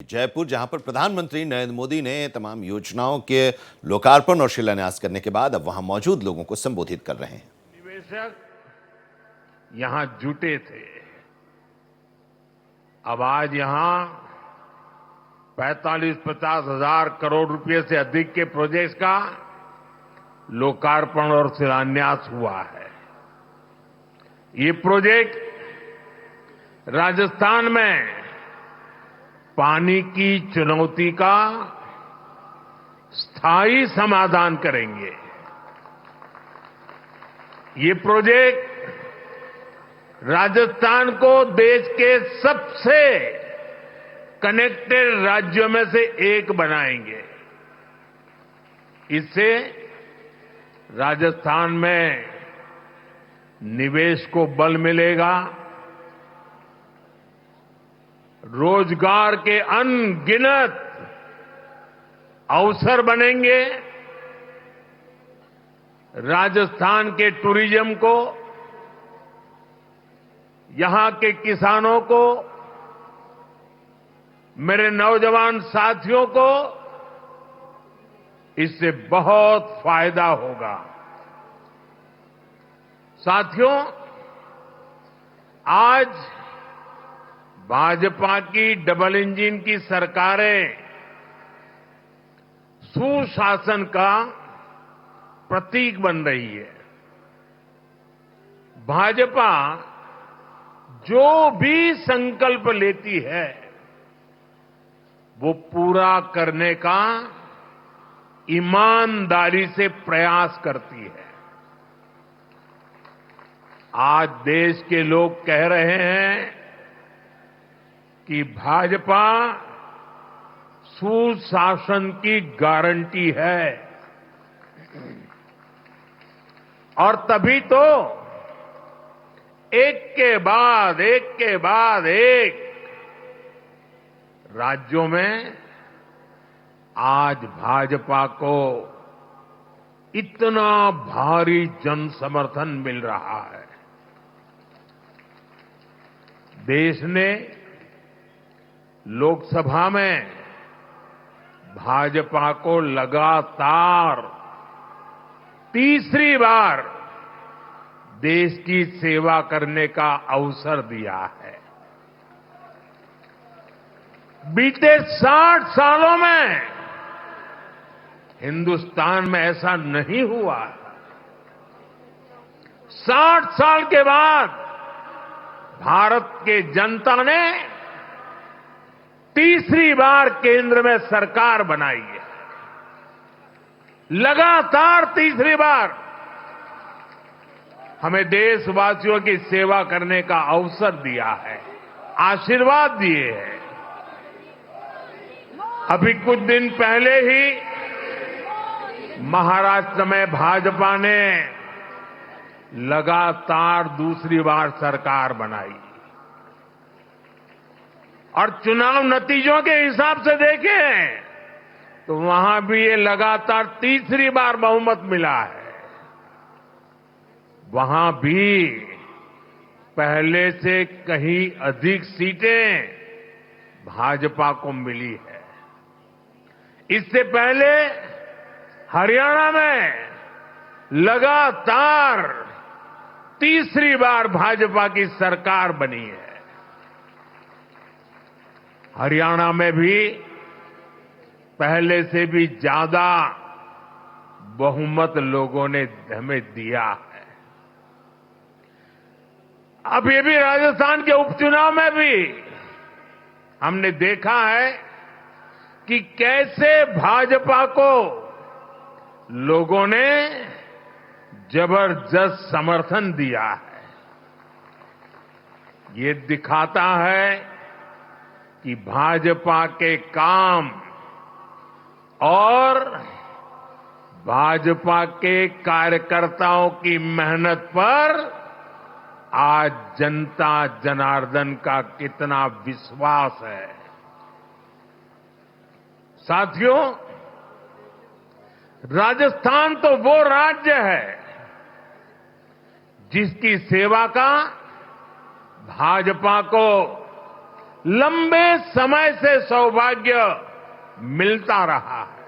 जयपुर, जहां पर प्रधानमंत्री नरेंद्र मोदी ने तमाम योजनाओं के लोकार्पण और शिलान्यास करने के बाद अब वहां मौजूद लोगों को संबोधित कर रहे हैं। निवेशक यहां जुटे थे। अब आज यहां 45-50 हजार करोड़ रुपए से अधिक के प्रोजेक्ट्स का लोकार्पण और शिलान्यास हुआ है। ये प्रोजेक्ट राजस्थान में पानी की चुनौती का स्थायी समाधान करेंगे। ये प्रोजेक्ट राजस्थान को देश के सबसे कनेक्टेड राज्यों में से एक बनाएंगे। इससे राजस्थान में निवेश को बल मिलेगा, रोजगार के अनगिनत अवसर बनेंगे, राजस्थान के टूरिज्म को, यहां के किसानों को, मेरे नौजवान साथियों को इससे बहुत फायदा होगा। साथियों, आज भाजपा की डबल इंजन की सरकारें सुशासन का प्रतीक बन रही है। भाजपा जो भी संकल्प लेती है वो पूरा करने का ईमानदारी से प्रयास करती है। आज देश के लोग कह रहे हैं कि भाजपा सुशासन की गारंटी है, और तभी तो एक के बाद एक राज्यों में आज भाजपा को इतना भारी जन समर्थन मिल रहा है। देश ने लोकसभा में भाजपा को लगातार तीसरी बार देश की सेवा करने का अवसर दिया है। बीते 60 सालों में हिंदुस्तान में ऐसा नहीं हुआ। 60 साल के बाद भारत के जनता ने तीसरी बार केंद्र में सरकार बनाई है। लगातार तीसरी बार हमें देशवासियों की सेवा करने का अवसर दिया है, आशीर्वाद दिए हैं। अभी कुछ दिन पहले ही महाराष्ट्र में भाजपा ने लगातार दूसरी बार सरकार बनाई, और चुनाव नतीजों के हिसाब से देखें तो वहां भी ये लगातार तीसरी बार बहुमत मिला है। वहां भी पहले से कहीं अधिक सीटें भाजपा को मिली है। इससे पहले हरियाणा में लगातार तीसरी बार भाजपा की सरकार बनी है। हरियाणा में भी पहले से भी ज्यादा बहुमत लोगों ने हमें दिया है। अब ये भी राजस्थान के उपचुनाव में भी हमने देखा है कि कैसे भाजपा को लोगों ने जबरदस्त समर्थन दिया है। ये दिखाता है कि भाजपा के काम और भाजपा के कार्यकर्ताओं की मेहनत पर आज जनता जनार्दन का कितना विश्वास है। साथियों, राजस्थान तो वो राज्य है जिसकी सेवा का भाजपा को लंबे समय से सौभाग्य मिलता रहा है।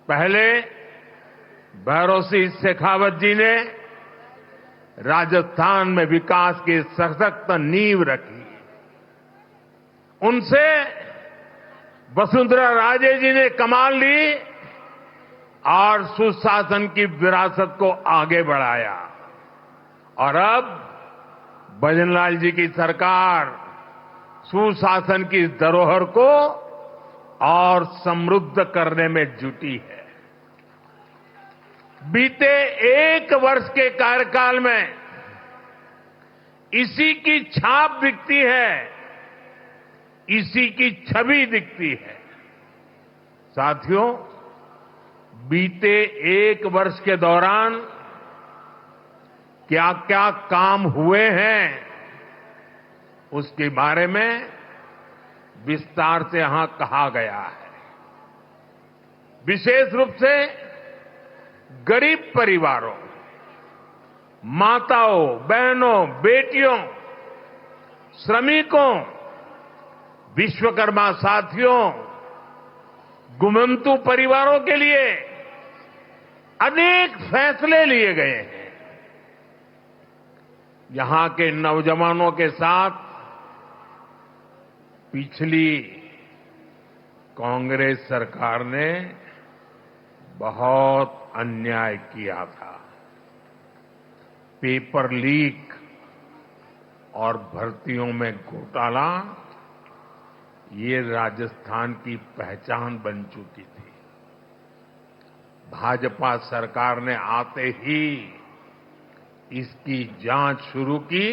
पहले भैरों सिंह शेखावत जी ने राजस्थान में विकास की सशक्त नींव रखी। उनसे वसुंधरा राजे जी ने कमान ली और सुशासन की विरासत को आगे बढ़ाया। और अब भजनलाल जी की सरकार सुशासन की धरोहर को और समृद्ध करने में जुटी है। बीते एक वर्ष के कार्यकाल में इसी की छाप दिखती है, इसी की छवि दिखती है। साथियों, बीते एक वर्ष के दौरान क्या क्या काम हुए हैं, उसके बारे में विस्तार से यहां कहा गया है। विशेष रूप से गरीब परिवारों, माताओं, बहनों, बेटियों, श्रमिकों, विश्वकर्मा साथियों, गुमंतु परिवारों के लिए अनेक फैसले लिए गए हैं। यहां के नौजवानों के साथ पिछली कांग्रेस सरकार ने बहुत अन्याय किया था। पेपर लीक और भर्तियों में घोटाला ये राजस्थान की पहचान बन चुकी थी। भाजपा सरकार ने आते ही इसकी जांच शुरू की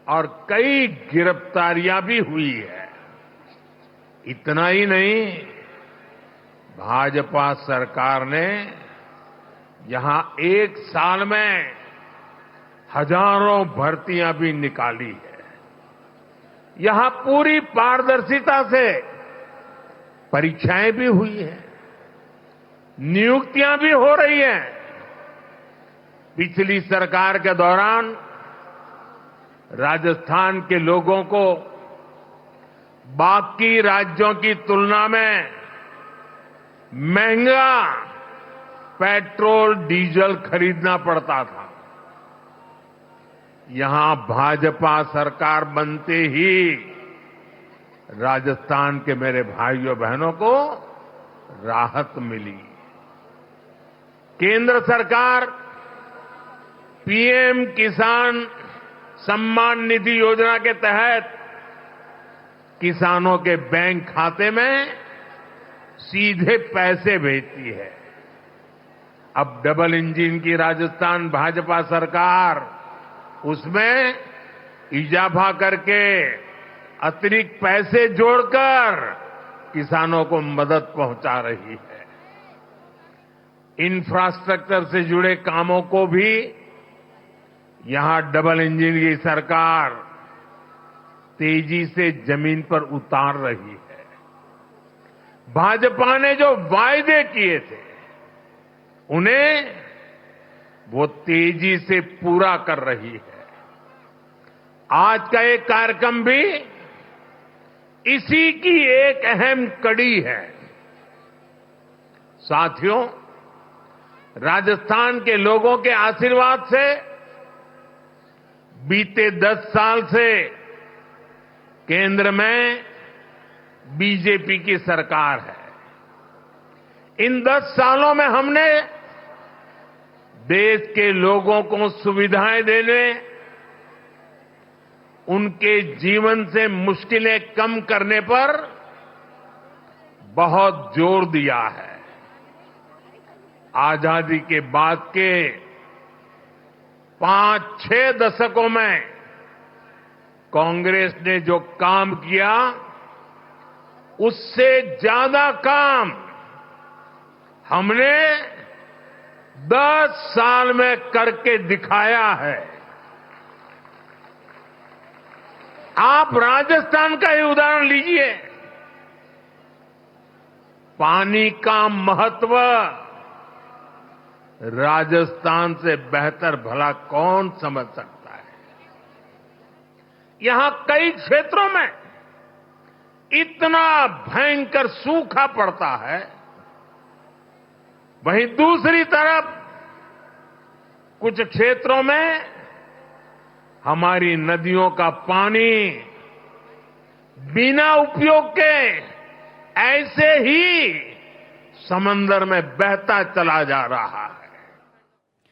और कई गिरफ्तारियां भी हुई है। इतना ही नहीं, भाजपा सरकार ने यहां एक साल में हजारों भर्तियां भी निकाली है। यहां पूरी पारदर्शिता से परीक्षाएं भी हुई हैं, नियुक्तियां भी हो रही हैं। पिछली सरकार के दौरान राजस्थान के लोगों को बाकी राज्यों की तुलना में महंगा पेट्रोल डीजल खरीदना पड़ता था। यहां भाजपा सरकार बनते ही राजस्थान के मेरे भाइयों बहनों को राहत मिली। केंद्र सरकार पीएम किसान सम्मान निधि योजना के तहत किसानों के बैंक खाते में सीधे पैसे भेजती है। अब डबल इंजन की राजस्थान भाजपा सरकार उसमें इजाफा करके अतिरिक्त पैसे जोड़कर किसानों को मदद पहुंचा रही है। इंफ्रास्ट्रक्चर से जुड़े कामों को भी यहां डबल इंजन की सरकार तेजी से जमीन पर उतार रही है। भाजपा ने जो वायदे किए थे उन्हें वो तेजी से पूरा कर रही है। आज का एक कार्यक्रम भी इसी की एक अहम कड़ी है। साथियों, राजस्थान के लोगों के आशीर्वाद से बीते 10 साल से केंद्र में बीजेपी की सरकार है। इन 10 सालों में हमने देश के लोगों को सुविधाएं देने, उनके जीवन से मुश्किलें कम करने पर बहुत जोर दिया है। आजादी के बाद के 5-6 दशकों में कांग्रेस ने जो काम किया उससे ज्यादा काम हमने 10 साल में करके दिखाया है। आप राजस्थान का ही उदाहरण लीजिए। पानी का महत्व राजस्थान से बेहतर भला कौन समझ सकता है। यहां कई क्षेत्रों में इतना भयंकर सूखा पड़ता है, वहीं दूसरी तरफ कुछ क्षेत्रों में हमारी नदियों का पानी बिना उपयोग के ऐसे ही समंदर में बहता चला जा रहा है।